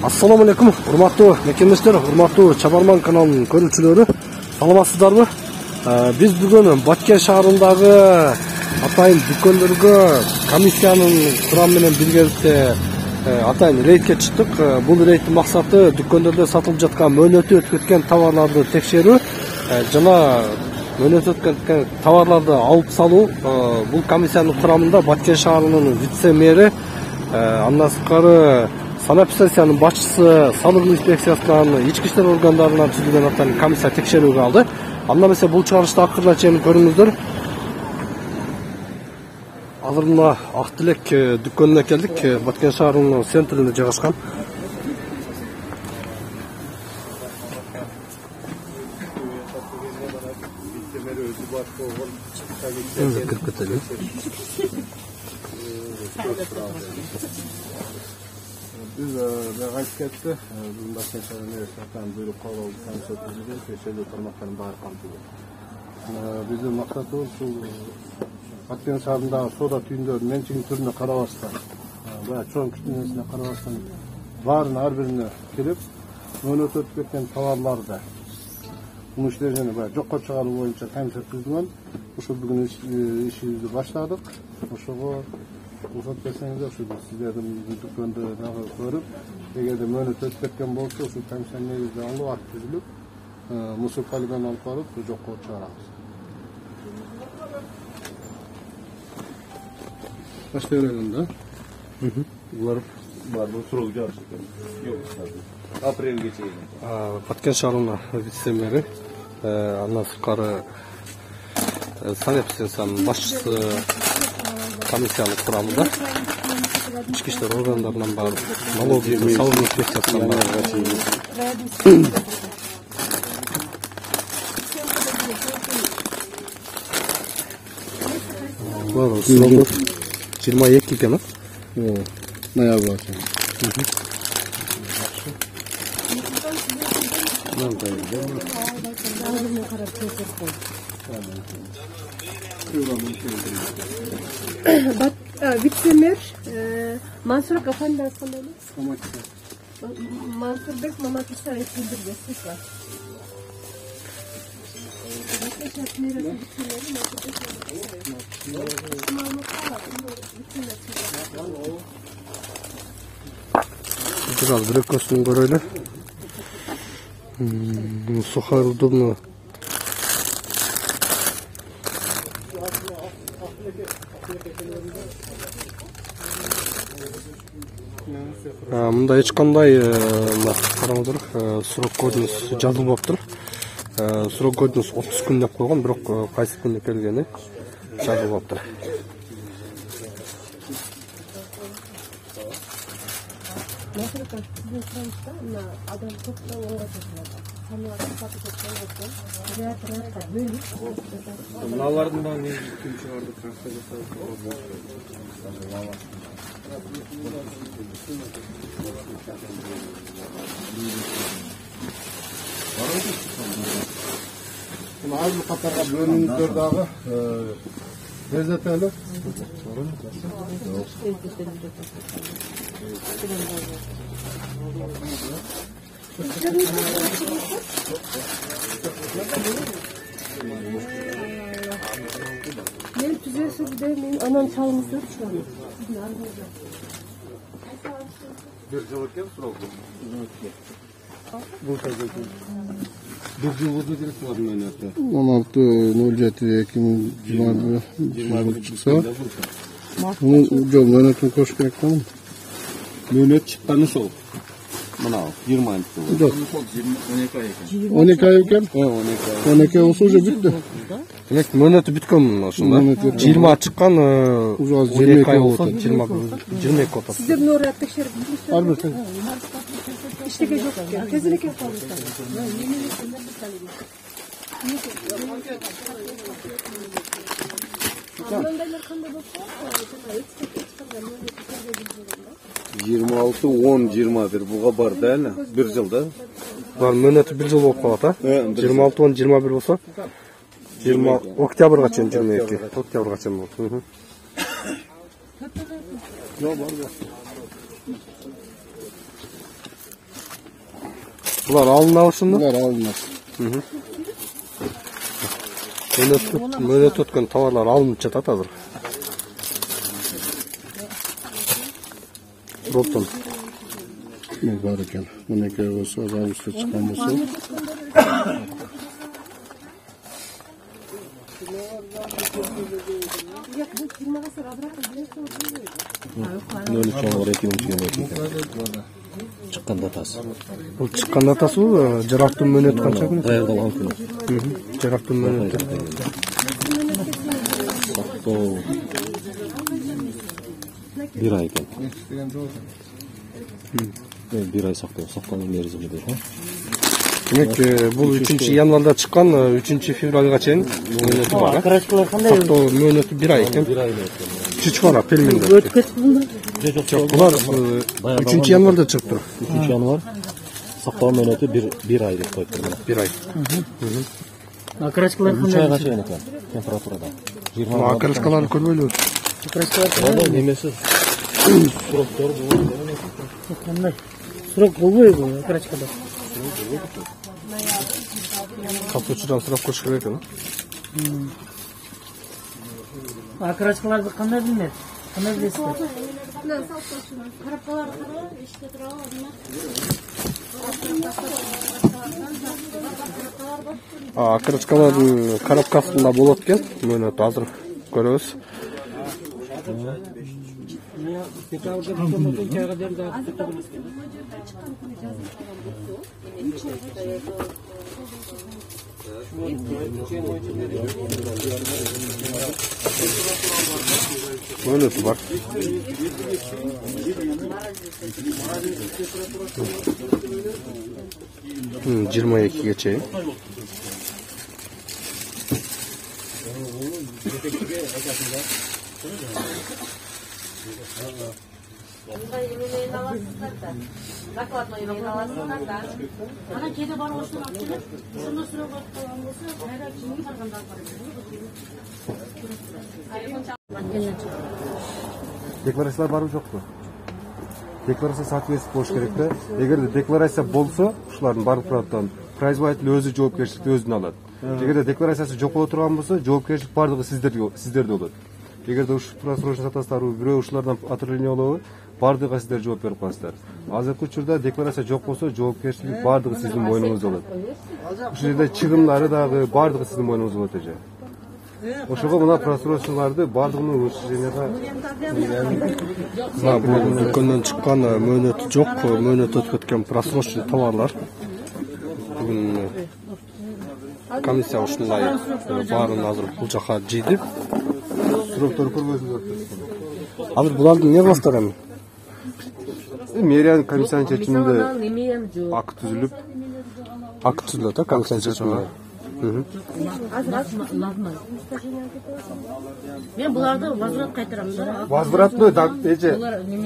Assalamu alaikum, урматтуу мекендештер, урматтуу Чабарман каналынын көрүүчүлөрү. Саламатсыздарбы? Биз бүгүн Баткен шаарындагы атайын дүкөндөргө комиссиянын курамы менен биргеликте атайын рейдке чыктык. Бул рейдтин максаты дүкөндөрдө сатылып жаткан мөөнөтү өтүп кеткен товарларды текшерүү жана мөөнөтү өтүп кеткен товарларды алып салуу. Бул комиссиянын курамында Баткен шаарынын вице-мэри, андан сырткары санэпидстанциянын башчысы, салык инспекциясынан, ички иштер органдарынан түзүлгөн атайын комиссия текшерүүгө алды. Анда эмесе бул чыгарышты акырына чейин көрүңүздөр. Азыр мына Ак Тилек дүкөнүнө келдик. Баткен шаарынын центринде жайгашкан. Кирип кетели. Biz qaytib ketdi. Bizim Batken şəhərində yaşatan buyruq qovul komissiya tüzülüb, keçərli tarmaqların bari qamtıldı. Bizim maqsadımız şu Batken şəhərindəki soda tüyündörün mençiğin türünə qarabastan, və çoğun kütünesine qarabastan varın hər birini kelib, mönöt ötüp ketken tovarlarda bunu işleyeceğini jokka çıgarуу boyunca komissiya tüzülgөн. Uşu bugün işimizi başladık. Uşuğu ruhsat berseniz sizlerden dükkanda görüp, eğer de mönöt ötüp ketken bolsa, şu komissiyanın negizinde alıp at tüzülüp, municipalidan alıp alıp jokka çıgarabız. Başka yerlerinde? Bunlar var, bu sorulgu gerçekten. Yok, aprel geçelim. Баткен шаарынын вице-мэри, андан сырткары санэпидстанциянын башчысы комиссиянын курамында, ички иштер органдарынан бар, налоговый, салык инспекциясынан бар. Срок 22 экен, а? Ноябрь açın. Vice-mer Mansur Efendi hakkında Mansur Bek Mamat işaret bildirgesi var. Biraz brekosunu göröyle. Сухая удобно. Мында эч кандай караңыздар, срок годность жазылбаптыр. Срок годность 30 күн деп койгон, бирок кайсы күндө келгени жазылбаптыр. Mınalardan da ne kim çıkardı? Az bu katarga bölümümüzde dağı bezleteli. Ben tüzesi bir de benim anam çalmışlar şu an. Bir cevapken soruldu. Bu kadar. Bir cevapta direkt var mı önette? 16.07.2021 çıksa bunun yönetimi koşu gerek tamam mı? Mönöt çıktanı sol. Buna 20 ay oldu. Yok. 12 ay ekan? 12 olsa уже bitti. Demek mönötü бүткөн ошондо. 20 чыккан 12 ай болсо 22 отот. Sizde bunu oraya tekşerip Albatta. İşte yok ya. Kesinlik yapalım. Ablandalar kanda baksa 26-10-21 buğa bar değil mi? Bir yılda. Var mönötü 1 жыл болуп калат, а? 26-10-21 болсо 20 октябрга чейин 22. Октябрга чейин болот. Yok var. Bular alınабы ушунда? Bunlar alınmaz. Мөөнөт өткөн товарлар алынып жатат азыр. Роптон. Ne var ekan. Buniki olsa, avgustda chiqqan bo'lsa. Nol çoğunlar ekibim çıkan datası. Бул чыккан датасыбы? Жарактын мөөнөтү канча күн? Даярдалган күнү. Жарактын мөөнөтү. Сактоо bir ay ekan. Bir ay sактоо мерзими дейт. Демек, бул 3-январда чыккан, 3-февралга чейин мөөнөтү бар. Сактоо мөөнөтү 1 ай экен. Чүч бар, пельменде. Жок, булар 3-январда чыктı. 3 yanvar sактоо мөөнөтү 1 ay деп коюп турду. 1 ай. Акрачкалар 3 айга чейин экен температурада. Акрачкалар көрбөйлүбү? Акрачкалар немеси? Суроктор болот. Кандай? Сурок болбойбу акрачкада? Сатуучудан сурап көрүш керек экен. Акрачкаларды кандай билет? Кандай билесиздер? Акрачкалардын коробкасында болот экен. Мөөнөтү азыр көрөбүз. Мөөнөтү бар. Жыйырма экиге чейин. Закладной емеğini alasınlar da. Ana kedi var olsun atılır. Şunu sıra koyalım olsun. Her şeyi farkında Декларациялар барып жокпу? Декларация соответствие болуш керек да. Эгерде декларация болсо, ушулардын баардык туруптан производитель өзү жоопкерчиликти өзүнө алат. Эгерде декларациясы жок боло турган болсо, жоопкерчилик баардыгы сиздерде болот. Эгерде ушу просрочно сатасыздар, бирөө ушулардан отравление болобу, баардыгына сиздер жооп берип каласыздар. Азыркы учурда декларация жок болсо, жоопкерчилик баардыгы сиздин мойнуңузда болот. Ушул жерде чыгымдары дагы баардыгы сиздин мойнуңузда болот эже. Ошого мына просрочналарды баардыгын учрежденияга Бул дүкөндөн чыккан мөөнөтү жок, мөөнөтү өтүп кеткен просрочный товарлар. Бүгүн комиссия ушундай баарын азыр бул жака жийди. суроктор көрбөйсүздөр. Азыр буларды эмне кыласыздар эми? Мэрия комиссиянын чечиминде акт түзүлүп, да, комиссиянын чечими. Мен буларды возврат кайтарам. Возвратной эже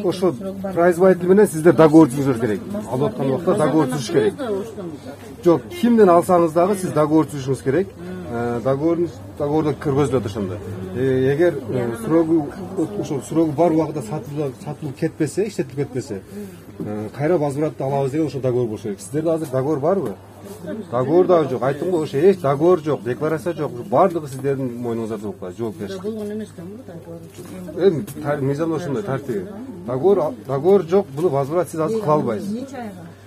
ошо производитель менен сиздер договор түзүшүңүз керек. Алып аткан убакта договор түзүш керек. Жок, кимден алсаңыз дагы сиз договор түзүшүңүз керек. Договордо киргизилет ошондо. Эгер срогу бар убакытта сатылып кетпесе, иштетилип кетпесе, кайра возвратты алабыз деген ошо договор болуш керек. Сиздерде азыр договор барбы? Договор да жок. Айттым го, ошо эч договор жок, декларация жок. Баардыгы сиздердин мойнуңузда жок. Жоопкерчилик. Болгон эмес да. Эми мыйзам ошондой тартиби. Договор жок, буну возврат сиз азыр кыла албайсыз.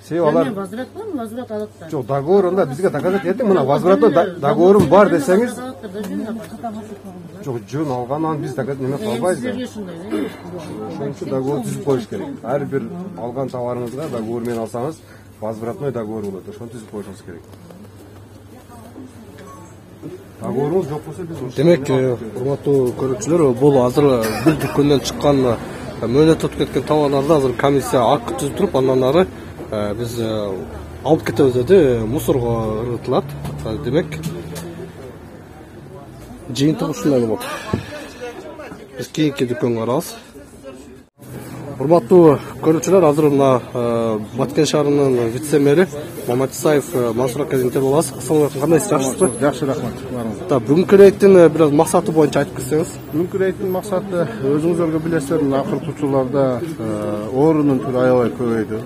Себеби алар Возврат бар, возврат алат да. жок, договор анда бизге доказать этиң, мына возвратный договорум бар десеңиз, жок, жөн алгандан биз неме кыла албайбыз. Ошон үчүн договор түзүп коюш керек. Ар бир алган товарыңызга договор менен алсаңыз, возвратной договор болот. Ошону түзүп коюшуңуз керек. Договоруңуз жок болсо биз ошо. Демек, урматтуу көрүүчүлөр, бул азыр бир дүкөндөн чыккан мөөнөт өтүп кеткен товарларды азыр комиссия акт түзүп туруп, андан ары биз алып кетебиз деди, мусорго ыргытылат. Демек, жыйынтык ушундай болот. Биз кийинки дүкөнгө барабыз. Урматтуу көрүүчүлөр, азыр мына Баткен шаарынын вице-мэри Мамат Исаев Мансур ака менен болобуз. Ассалам алейкум, кандайсыз, жакшысызбы? Жакшы, рахмат. Барыңыз. Бүгүнкү рейдтин бир максаты боюнча айтып кетсеңиз. Бүгүнкү рейдтин максаты өзүңүздөр билесиздер, акыркы учурларда оорунун түрү аябай көбөйдү.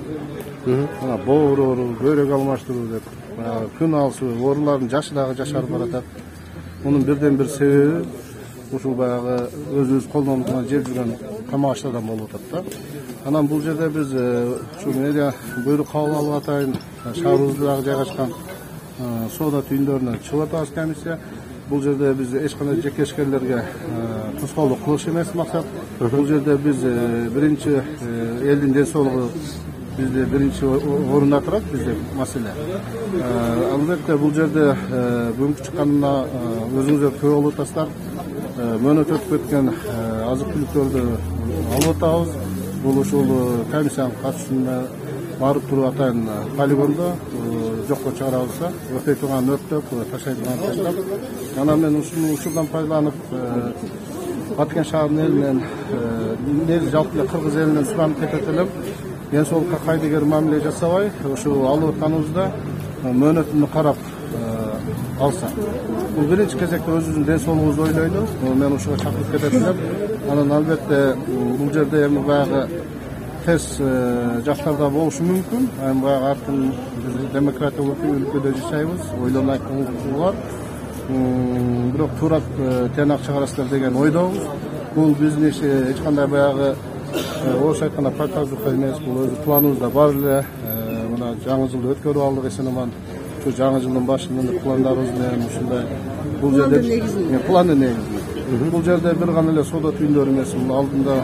Мына боор оору, бөйрөк алмаштыруу деп күн алысы оорулардын жашы дагы жашарып баратат. Мунун бирден бир себеби ушул баягы өзүбүз колдонуп жеп жүргөн тамак аштардан болуп атат да. Анан бул жерде биз ушул медиа буйрук кабыл алып атайын, шаарыбызда жайгашкан соода түйүндөрүнөн чыгып атабыз комиссия. Бул жерде биз эч кандай жекешкерлерге тоскоолдук кылыш эмес максат. Бул жерде биз биринчи элдин ден соолугу бизде биринчи орунда турат, бизде маселе. Албетте бул жерде бүгүнкү чыкканына өзүңүздөр күбө болуп атасыздар. Мөөнөт өтүп кеткен азык түлүктөрдү алып атабыз. Бул ушул комиссиянын катышуусунда барып туруп атайын полигондо жокко чыгарабыз да. Өтөй турган өрттөп, ташай турган таштап. Анан мен ушул учурдан пайдаланып Баткен шаарынын элинен, негизи жалпы кыргыз элинен суранып кетет элем. Ден соолукка кайдыгер мамиле жасабай, ушул алып атканыбызда мөөнөтүн карап алса. Бул биринчи кезекте өзүбүздүн ден соолугубузду ойлойду. Мен ушуга чакырып кетет элем. Анан албетте бул жерде эми баягы терс жактарда болушу мүмкүн. Эми баягы артын биз демократиялык өлкөдө жашайбыз. Ойлонуп айткан бар. Бирок туура тыянак чыгарасыздар деген ойдобуз. Бул биздин эч кандай баягы орусча айтканда показуха эмес, бул өзү планыбызда бар эле. Мына жаңы жылды өткөрүп алдык эсен-аман. Şu жаңы жылдын башында пландарыбыз менен ушундай бул жерде пландын негизинде. Бул жерде бир гана эле соода түйүндөрү эмес, бул алдында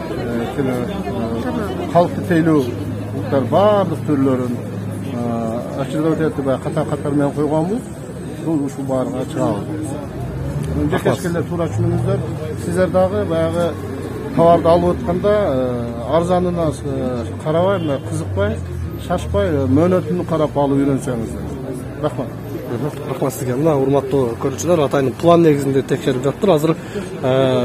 калкты тейлөө баардык түрлөрүн ачылып өтөт, баягы катар менен койгонбуз. Бул ушул баарына чыгабыз. Жекешкелер туура түшүнүңүздөр. Сиздер дагы баягы товарды алып атканда арзанына карабай, кызыкпай, шашпай, мөөнөтүн карап алып үйрөнсөңүздөр. Рахмат. Рахмат сизге. Мына урматтуу көрүүчүлөр, атайын план негизинде текшерип жаттыр. Азыр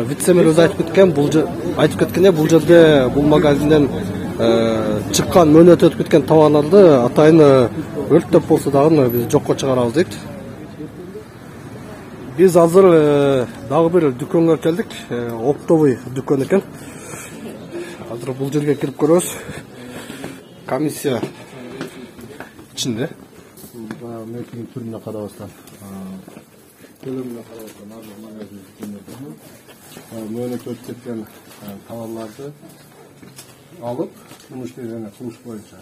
вице-мэр өзү айтып кеткендей, бул жерде бул магазинден чыккан, мөөнөт өтүп кеткен товарларды атайын өлтөп болсо дагы биз жокко чыгарабыз дейт. Биз азыр дагы бир дүкөнгө келдик. Оптовый дүкөн экен. Азыр бул жерге кирип көрөбүз. Комиссия ичинде. Мекенин түрүнө карабастан, көлөмүнө карабастан азыр магазин мөөнөт өтүп кеткен товарларды алып, муну иштеген курулуш боюнча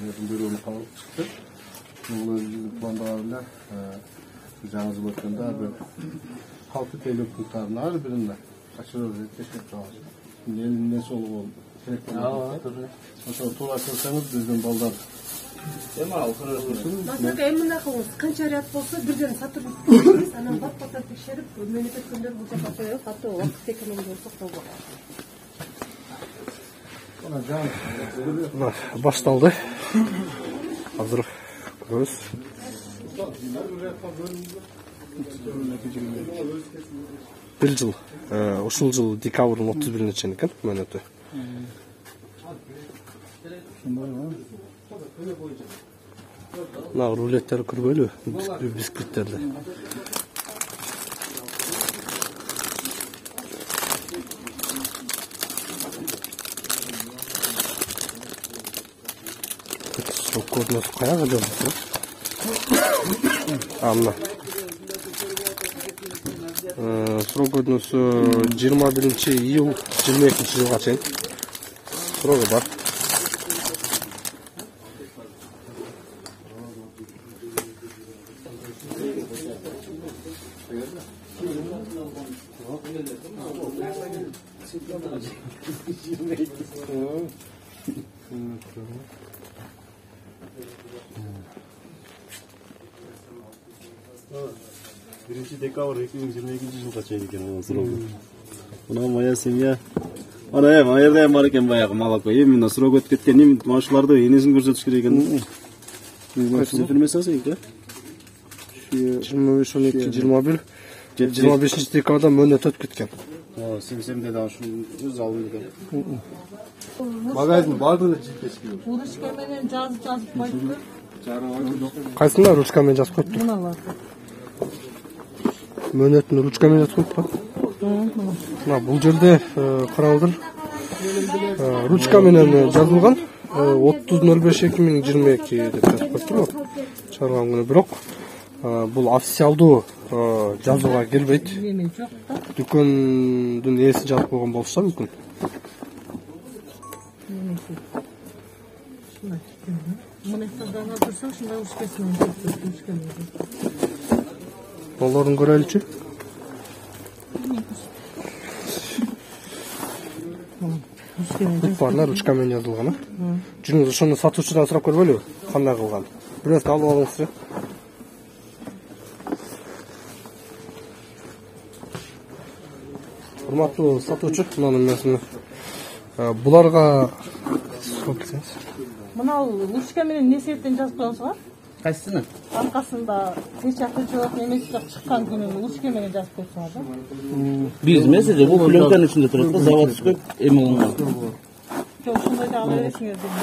мекенин бирөөнү кабыл чыкты. Бул өзүбүздүн пландагы эле жаңы жыл өткөндө бир калкты тейлөө пункттарынын ар биринде ачылып текшерип чыгабыз. Элдин ден соолугу керек. Ошо туура чыксаңыз биздин балдар Басырка эмне кылабыз? Канча ряд болсо бирден сатып алабыз, анан бат-баттан текшерип, мөөнөт өткөндөр бул жерде коебуз, катуу убакыт экономия болсо болбойт. Башталды. Азыр көрөбүз. Бир жыл, ушул жыл декабрдын 31-ине чейин экен мөөнөтү. Мына рулеттер көргөйлү, бисквиттерди. Срок көрүнөсү каяга жазылды? Мына. Срок көрүнөсү 21-iyul 22-жылга чейин. Срогу бар. Декабрь 2022-жылга чейин экен срогу. Мына моя семья. Ана аерда бар экен баягы молоко. Именно срок өтүп кеткен машуларды энесин көрсөтүш керек экен. Информациясы экен. 25-12-21 25 декабрда мөөнөт өтүп кеткен. Сенсем де ушунун өз алдында. Магазин бардыгы жетишпейт. Ручка менен жазып койду. Кайсында ручкамен жазып коюптур? Мыналар. Мөөнөтүн ручкамен жазып коюптур. Мына бул жерде караңыздар. Ручка менен жазылган 30.05.2022 деп жазып коюптур. Чыгарган күнү бирок бул официалдуу жазууга келбейт. Эми жок да. Дүкөндүн ээси жазып койгон болушу мүмкүн. Мына кыздан алдырсак, шунда ручкасымен ручкамен. Болорун көрөлүчү. Барлар ручкамен жазылган. Жүрүңүз ошону сатуучудан сурап көрбөлүбү? Кандай кылган? Бирөөсү алып алыңызчы. Урматтуу сатуучу, мынанын эмесин буларга соксеңиз. Мына ручка менен не себептен жазып коесуңар? Кайсыны? Аркасында печатка жок эмес жок чыккан күнү ручка менен жазып коесуңар да. Биз эмес, бул пленканын ичинде турат да, заводской эме болгон. Жок, ушундай да ала бересиңер дейм да.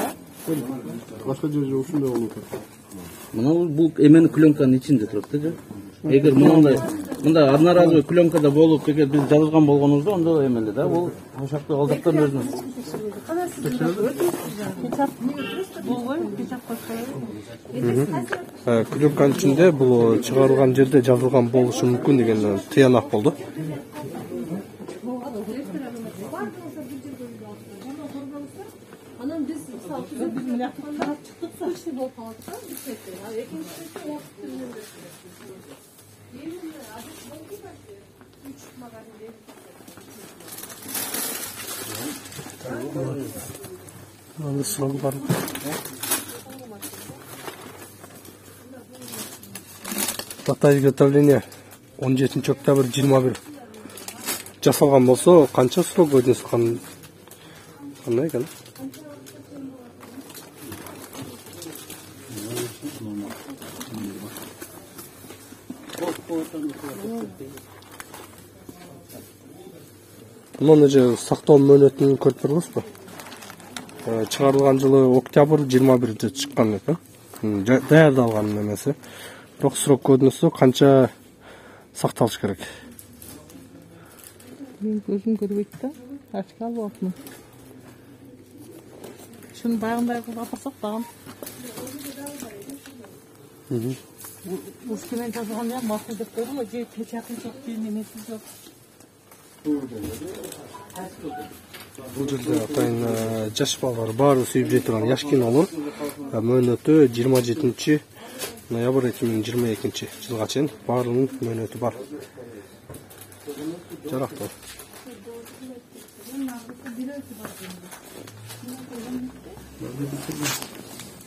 Башка жерде ушундай болуп атат. Мына бул эменин пленканын ичинде турат да. Эгер мындай одноразовый пленкада болуп, эгер биз жазылган болгонубузда, ондо эмеле да, бул ошокту калдыктан өзүнүн. Печат болбой, печат койсой. Пленканын ичинде бул чыгарылган жерде жазылган болушу мүмкүн деген тыянак болду. Анан биз мына карап чыктык, иши болуп калды. Аны сұрау бар. Дата изготовления 17 октябрь 21 жасалган болсо, канча срок өтөсү кандай экен? Мына же сактоо мөөнөтүн көрүп турбузбу? Чыгарылган жылы октябрь 21-де чыккан экен. Даярдалган эмеси. Бирок срок өтүнүсү канча сакталыш керек? Мен көзүм көрбөйт да. Ачка алыпмын. Шуну багындай кылып апарсак дагы. Ушкемен жазылган жак макул деп койдум, же печатын жок деген эмеси жок. Бул жерде атайын жаш балдар баары сүйүп жей турган жаш кинолор. Мөөнөтү 27 ноябрь 2022 жылга чейин баарынын мөөнөтү бар. Жарактуу.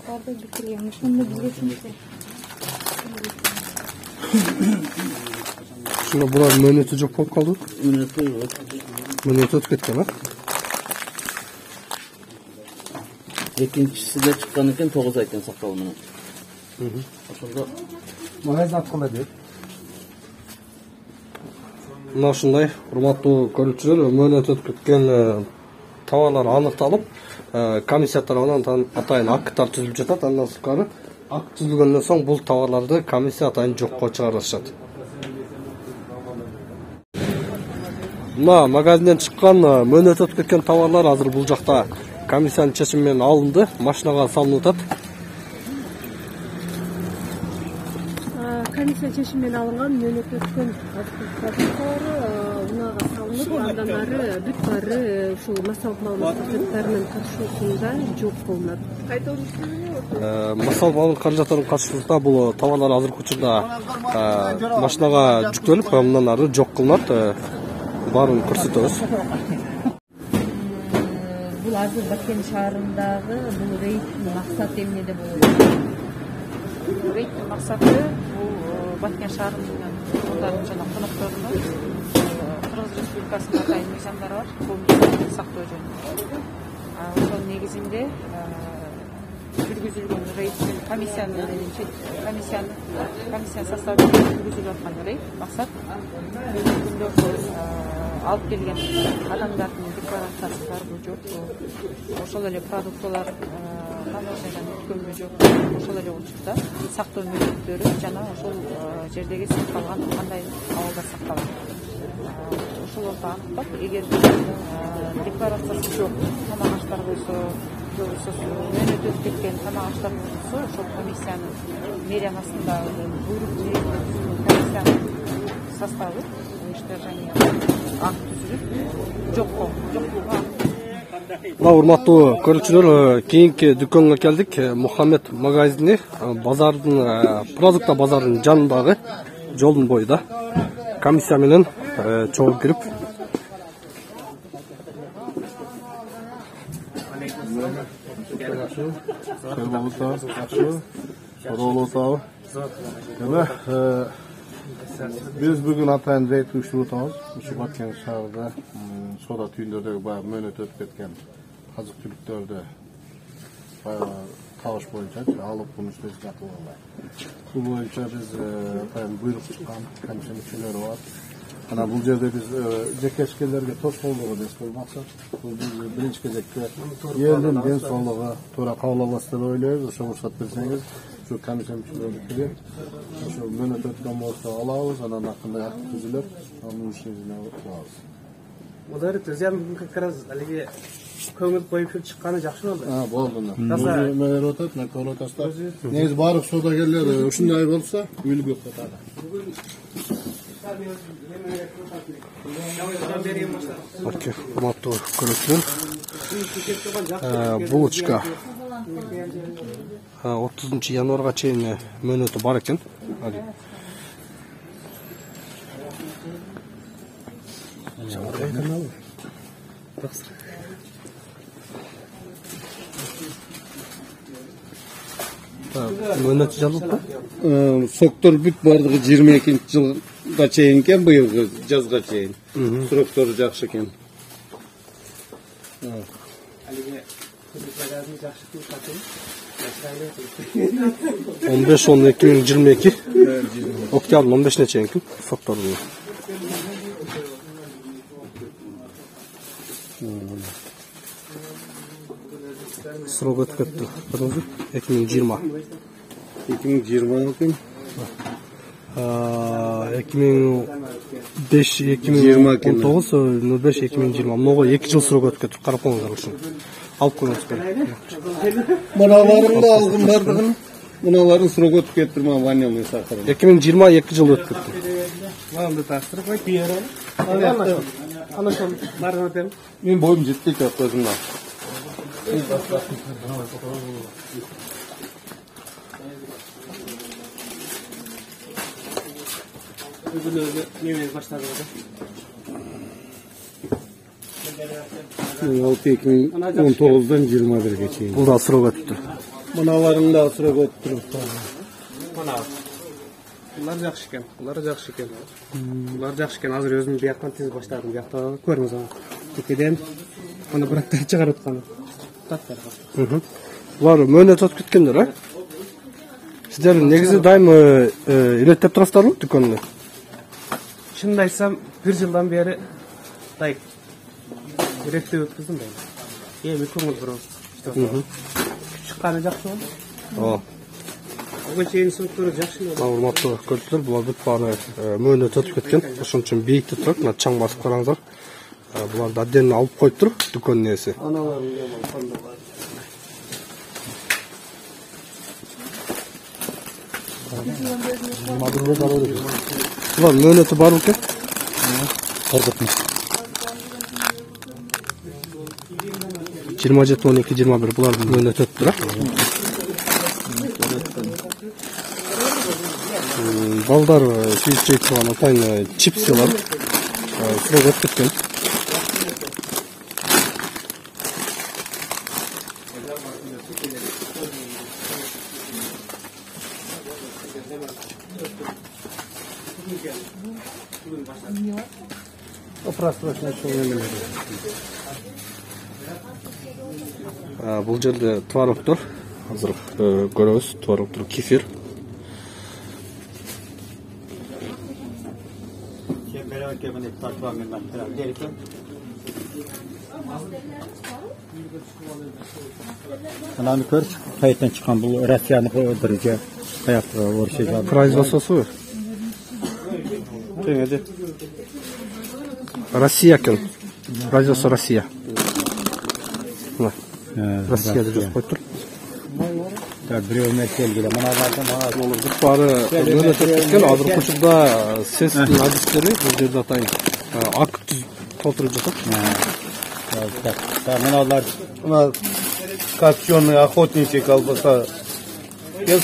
Барды битирген, ошону билесиңиз. Шуна булар мөөнөтү жок болуп калды. Мөөнөтү өтүп кеткен, а? Экинчиси да чыккан экен, 9 айдан сакталган менен. Ошондо Магазин атканда дейт. Мына ушундай урматтуу көрүүчүлөр, мөөнөтү өтүп кеткен товарлар аныкталып, комиссия тарабынан атайын акттар түзүлүп жатат. Андан сырткары акт түзүлгөндөн соң бул товарларды комиссия атайын жокко чыгарышат. Мына магазинден чыккан мөөнөтү өтүп кеткен товарлар азыр бул жакта комиссиянын чечими менен алынды, машинага салынып атат. Комиссия чечими менен алынган мөөнөтү өткөн продукциялары унага салынып, андан ары бүт баары ушул массалык маалымат каражаттарынын каршылыгында жок кылынат. Массалык маалымат каражаттарынын каршылыгында бул товарлар азыркы учурда машинага жүктөлүп, андан ары жок кылынат. Барын көрсөтөбүз. Бул азыр Баткен шаарындагы бул рейдтин максаты эмнеде болот? Рейдтин максаты бул Баткен шаарынын тургундарын жана конокторунун Кыргыз Республикасынын атайын мыйзамдары бар, коомдук сактоо жөнүндө. Ошонун негизинде жүргүзүлгөн рейдтин комиссиянын составында жүргүзүлүп аткан рейд максат алып келген адамдардын декларациясы барбы жокпу, ошол эле продуктылар тамашадан өткөнбү жокпу, ошол эле учурда сактоо мүнөттөрү жана ошол жердеги сакталган кандай абалда сакталат, ошолорду аныктап, эгер декларациясы жок тамак аштар болсо, же болбосо мөөнөт өтүп кеткен тамак аштар болсо, ошол комиссиянын мэриясында буйрук комиссиянын составы уничтожение акт түзүлүп жокко Мына урматтуу көрүүчүлөр, кийинки дүкөнгө келдик. Мухаммед магазини базардын продукта базарынын жанындагы жолдун боюда комиссия менен чогуу кирип Biz bugün atayın reyt uyuşturutamiz. Şu Bakken şaharda soda tüyünlerdeki bayağı mönet ötüp ketken azık tülüktörde bayağı tavış boyunca alıp bunu işleyip yapılırlar. Bu boyunca biz atayın buyruk çıkan komisyon üçüleri var. Ana bu yerde biz cekeşkelerge toz kolluğu destek maksat. Bu biz birinci kezekte yerden den sonluğa tora kavlamasını oylayız. Şu fırsat verseniz şu komisyon üçüleri bitirip şu mönet ötken olsa alağız. Anan hakkında yapıp düzülür. Onun işleyicine alağız. Olar tözem biraz haligi ko'ngil qo'yib chiqqani yaxshi bo'ldi. Ha, bo'ldi. Meler otat, mekol otaslar. Neyiz barık sodagerler shunday bo'lsa, uylik yo'q ketadi. Okey, урматтуу көрүүчүлөр, булочка 30 январга чейин мөөнөтү бар экен. Мөөнөтү жазылыппы? Соктор бүт бардыгы 22-жылга чейин экен, быйылгы жазга чейин. Сроктор жакшы экен. 15-10-2022 октябрь 15-не чейин сроктору. Срок өтүп кетти. 2020. 2020 экен. 2005-2020 много 2 жыл срок өтүп кетти. Карап коюңуздар ушуну. Алып коюңуз керек. Мыналарын да алгым бардыгын. Мыналарын срок өтүп кетти, ма ваннямый сахарын. 2020 2 жыл өтүп кетти. Мынаны тастырып кой, кийер. Ана шол барын өтем. Мен боюм жетпей жатат өзүмдө. Бүгүнү неме баштады. 2019-дан 21-ге чейин. Бул да срок өттү. Мыналарын да срок өттүрүп. Мына. Булар жакшы экен. Булар жакшы экен. Булар жакшы экен. Азыр өзүм бияктан тез баштадым. Биякта көрүңүз аны. Текеден аны бирактан чыгарып атканы. Булар мөөнөт өтүп кеткендер, а? Сиздер негизи дайым иреттеп турасыздарбы дүкөндө? Шынымды айтсам, 1 жылдан бери дай иреттеп өткөздүм да. Эми көңүл буруп иштеп. Чыкканы жакшы болду. Ого чейин сроктор жакшы болду. Урматтуу көрүүчүлөр, булар бүт баары мөөнөт өтүп кеткен. Ошон үчүн бийикте турат. Мына чаң басып караңыздар. Буларды отдельно алып коюптур дүкөндүн ээси. Булар мөөнөтү бар экен. Коркутма. 27-12-21 булардын мөөнөтү өтүп турат. Балдар сүйүп жейт турган атайын чипсилар срок өтүп кеткен. Бул жерде твороктор, азыр көрөбүз, твороктор, кефир. Ananı kör, kayıttan çıkan bu Rusya'nı öldürücü hayatta uğraşacağım. Производствосы Россия екен. Производство Россия. Мына. Россияда жазып қойып тұр. Біреу мәселе мыналардан Бұлар бары мөнөтөп кеткен. Азыр кучурда сестин адистери бул жерде атайын акт толтуруп жатат. Мыналар копченый охотничий колбаса.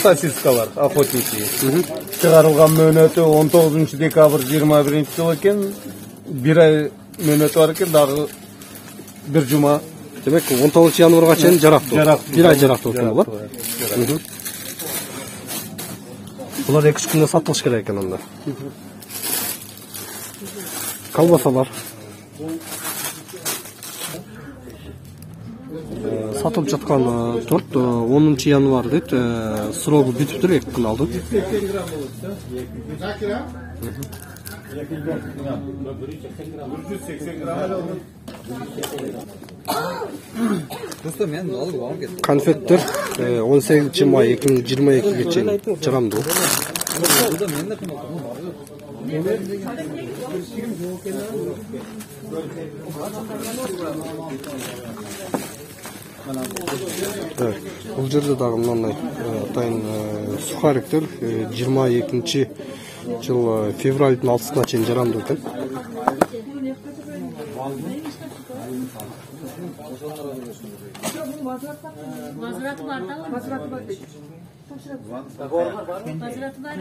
Сосиска бар, охотничий. Чыгарылган мөөнөтү 19 декабрь 21 жыл экен. Bir ay mönötü var ki daha bir cuma. Demek ki 19 yanvarga çeyин жарактуу. Bir ay жарактуу экен булар. Булар 2-3 күндө сатылыш керек экен анда. Колбасалар. Satılıp жаткан торт 10 январ дейт. Срогу бүтүптүр 2 күн алды. Konfettler 18 may 2022'ge çeyin жарамдуу. Evet, бұл жерде дағы мынандай атайын сухариктер 22 жыл февральдың 6-сына чейин жарамдуу экен. Возвраты бар да? Возвраты бар. Возвраты бар.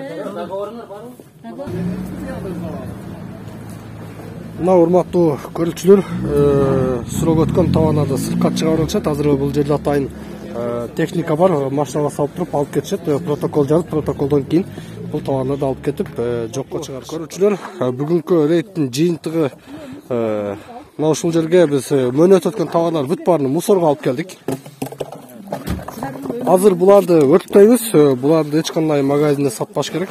Мына урматтуу көрүүчүлөр, суроо өткөн табанада сыртка чыгарылышат. Азыр бул жерде атайын техника бар, машинага салып туруп алып кетишет. Протокол жазып, протоколдон кийин бул табанды алып кетип жокко чыгарып. Көрүүчүлөр, бүгүнкү рейдтин жыйынтыгы мына ушул жерге биз мөөнөт өткөн табарлар бүт баарын мусорго алып келдик. Азыр буларды өрттөйбүз. Буларды эч кандай магазинде сатпаш керек.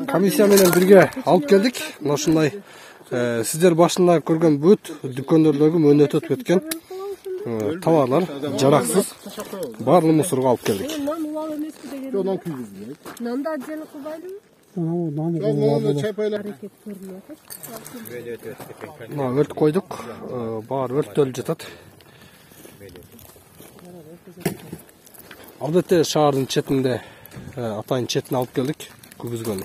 Комиссия менен бирге алып келдик. Мына ушундай сиздер башында көргөн бүт дүкөндөрдөгү мөөнөт өтүп кеткен товарлар жараксыз баарын мусорго алып келдик. Өрт койдук. Баары өрттөлүп жатат. Албетте шаардын четинде атайын четине алып келдик. Күбүзгөнү.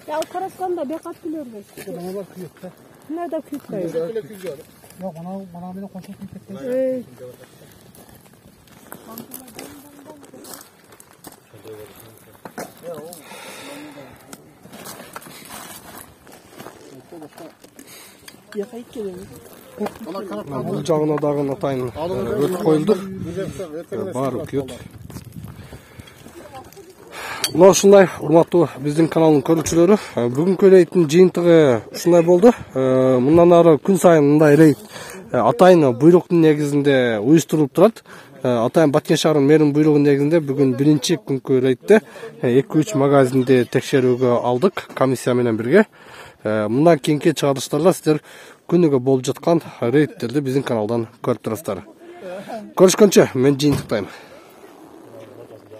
Ya karasanda bekat biliyor musun? Bana bak kıyıp da. Nerede kıyıp da? Yok bana beni koşarken tekrar. Бул жагына дагы атайын өрт коюлду. Баары күйөт. Мына ушундай урматтуу биздин каналдын көрүүчүлөрү, бүгүнкү рейдтин жыйынтыгы ушундай болду. Мындан ары күн сайын мындай рейд атайын буйруктун негизинде уюштурулуп турат. Атайын Баткен шаарынын мэринин буйругунун негизинде бүгүн биринчи күнкү рейдте 2-3 магазинди текшерүүгө алдык комиссия менен бирге. Мындан кийинки чыгарылыштарда сиздер күнүгө болуп жаткан рейдтерди биздин каналдан көрүп турасыздар. Көрүшкөнчө мен жыйынтыктайм.